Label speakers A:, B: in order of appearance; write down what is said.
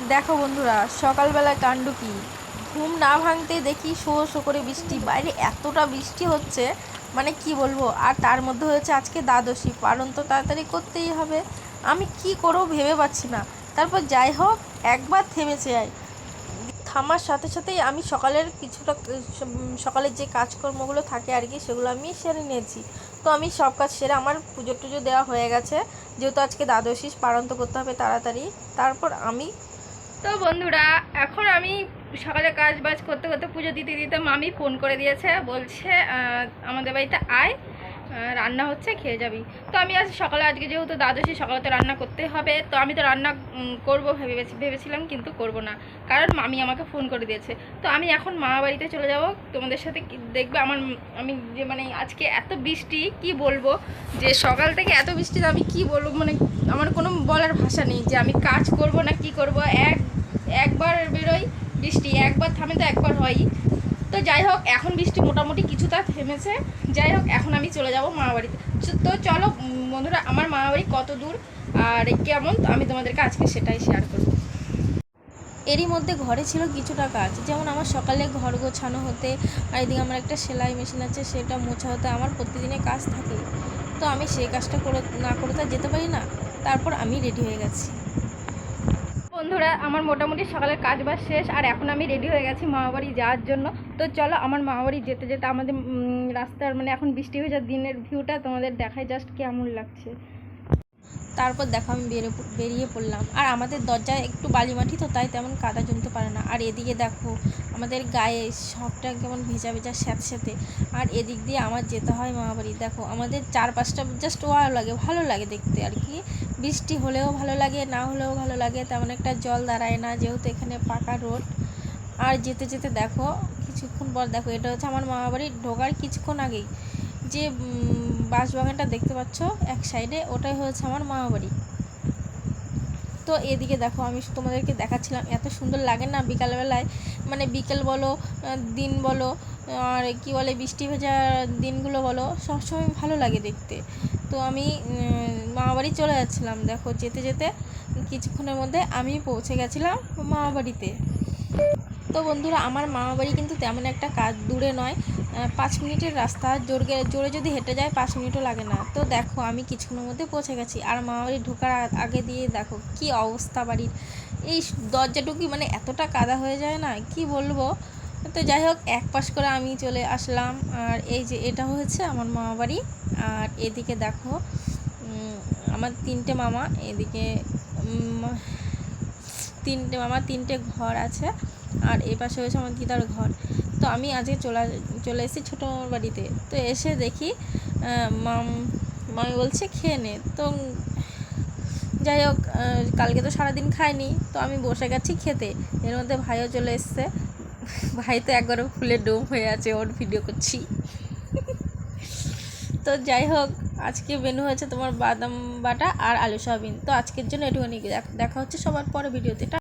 A: দেখো বন্ধুরা, সকালবেলা কাণ্ড কি! ঘুম না ভাঙতে দেখি শো শো করে বৃষ্টি, বাইরে এতটা বৃষ্টি হচ্ছে মানে কি বলবো। আর তার মধ্যে হয়েছে আজকে দ্বাদশী, পালন তো তাড়াতাড়ি করতেই হবে। আমি কি করবো ভেবে পাচ্ছি না। তারপর যাই হোক, একবার থেমেছে যাই। থামার সাথে সাথেই আমি সকালের কিছুটা সকালের যে কাজকর্মগুলো থাকে আর কি, সেগুলো আমি সেরে নিয়েছি। তো আমি সব কাজ সেরে আমার পুজো টুজো দেওয়া হয়ে গেছে, যেহেতু আজকে দ্বাদশী পালন তো করতে হবে তাড়াতাড়ি। তারপর আমি তো বন্ধুরা, এখন আমি সকালে কাজ বাজ করতে করতে পুজো দিতে দিতে মামি ফোন করে দিয়েছে, বলছে আমাদের বাড়িতে আয়, রান্না হচ্ছে, খেয়ে যাবি। তো আমি আজ সকালে, আজকে যেহেতু দ্বাদশী, সকালে তো রান্না করতে হবে। তো আমি তো রান্না করবো ভেবেছিলাম, কিন্তু করব না, কারণ মামি আমাকে ফোন করে দিয়েছে। তো আমি এখন মামা বাড়িতে চলে যাব। তোমাদের সাথে দেখবে আমি যে মানে আজকে এত বৃষ্টি, কি বলবো, যে সকাল থেকে এত বৃষ্টিতে আমি কি বলবো, মানে আমার কোনো বলার ভাষা নেই যে আমি কাজ করব না কি করব। একবার বেরোই বৃষ্টি, একবার থামে তো একবার হয়ই। তো যাই হোক, এখন বৃষ্টি মোটামুটি কিছুটা থেমেছে। যাই হোক, এখন আমি চলে যাব মামা বাড়িতে। তো চলো বন্ধুরা, আমার মামা বাড়ি কত দূর আর কেমন, তো আমি তোমাদেরকে আজকে সেটাই শেয়ার করব। এরই মধ্যে ঘরে ছিল কিছুটা কাজ, যেমন আমার সকালে ঘর গোছানো হতে, আর এদিকে আমার একটা সেলাই মেশিন আছে, সেটা মোছা হতে আমার প্রতিদিনের কাজ থাকে। তো আমি সেই কাজটা না করে তো যেতে পারি না। তারপর আমি রেডি হয়ে গেছি। বন্ধুরা, আমার মোটামুটি সকালের কাজ বাজ শেষ, আর এখন আমি রেডি হয়ে গেছি মামাবাড়ি যাওয়ার জন্য। তো চলো, আমার মামাবাড়ি যেতে যেতে আমাদের রাস্তার মানে এখন বৃষ্টি হয়ে যায়, দিনের ভিউটা তোমাদের দেখায় জাস্ট কেমন লাগছে। তারপর দেখো আমি বেরিয়ে পড়লাম, আর আমাদের দরজায় একটু বালি মাটি, তো তাই তেমন কাদা জমতে পারে না। আর এদিকে দেখো আমাদের গায়ে সবটা কেমন ভেজা ভেজা স্যাঁতস্যাঁতে। আর এদিক দিয়ে আমার যেতে হয় মামাবাড়ি। দেখো আমাদের চারপাশটা জাস্ট ভালো লাগে দেখতে আর কি। বৃষ্টি হলেও ভালো লাগে, না হলেও ভালো লাগে, তেমন একটা জল দাঁড়ায় না, যেহেতু এখানে পাকা রোড। আর যেতে যেতে দেখো কিছুক্ষণ পর, দেখো এটা হচ্ছে আমার মামাবাড়ি ঢোকার কিছুক্ষণ আগেই যে বাঁশবাগানটা দেখতে পাচ্ছ এক সাইডে, ওটাই হয়েছে আমার মামাবাড়ি। তো এদিকে দেখো আমি তোমাদেরকে দেখাচ্ছিলাম, এত সুন্দর লাগে না বিকালবেলায়, মানে বিকেল বলো, দিন বলো, আর কি বলে বৃষ্টি ভেজা দিনগুলো বলো, সবসময় ভালো লাগে দেখতে। তো আমি মামাবাড়ি চলে যাচ্ছিলাম, দেখো যেতে যেতে কিছুক্ষণের মধ্যে আমি পৌঁছে গেছিলাম মামাবাড়িতে। তো বন্ধুরা, আমার মামাবাড়ি কিন্তু তেমন একটা কাজ দূরে নয়, 5 মিনিটের রাস্তা। জোরে যদি হেঁটে যায় 5 মিনিটও লাগে না। তো দেখো আমি কিছুক্ষণের মধ্যে পৌঁছে গেছি, আর মামাবাড়ি ঢোকার আগে দিয়ে দেখো কি অবস্থা বাড়ির। এই দরজাটুকি মানে এতটা কাদা হয়ে যায় না, কি বলবো। তো যাই হোক, এক পাশ করে আমি চলে আসলাম। আর এই যে এটা হচ্ছে আমার মামাবাড়ি। আর এদিকে দেখো আমার 3টে মামা, এদিকে 3টে মামা, 3টে ঘর আছে। আর এই পাশে হয়েছে আমার দিদার ঘর। তো আমি আজকে চলে এসেছি ছোটো মামার বাড়িতে। তো এসে দেখি মামি বলছে খেয়ে নে। তো যাই হোক, কালকে তো সারাদিন খাইনি, তো আমি বসে গেছি খেতে। এর মধ্যে ভাইও চলে এসছে। ভাই তো একবারও ফুলে ডোম হয়ে আছে, ওর ভিডিও করছি। তো যাই হোক, আজকে মেনু হয়েছে তোমার বাদাম বাটা আর আলু সয়াবিন। তো আজকের জন্য এটুকুনি, দেখা হচ্ছে সবার পরে ভিডিওতে।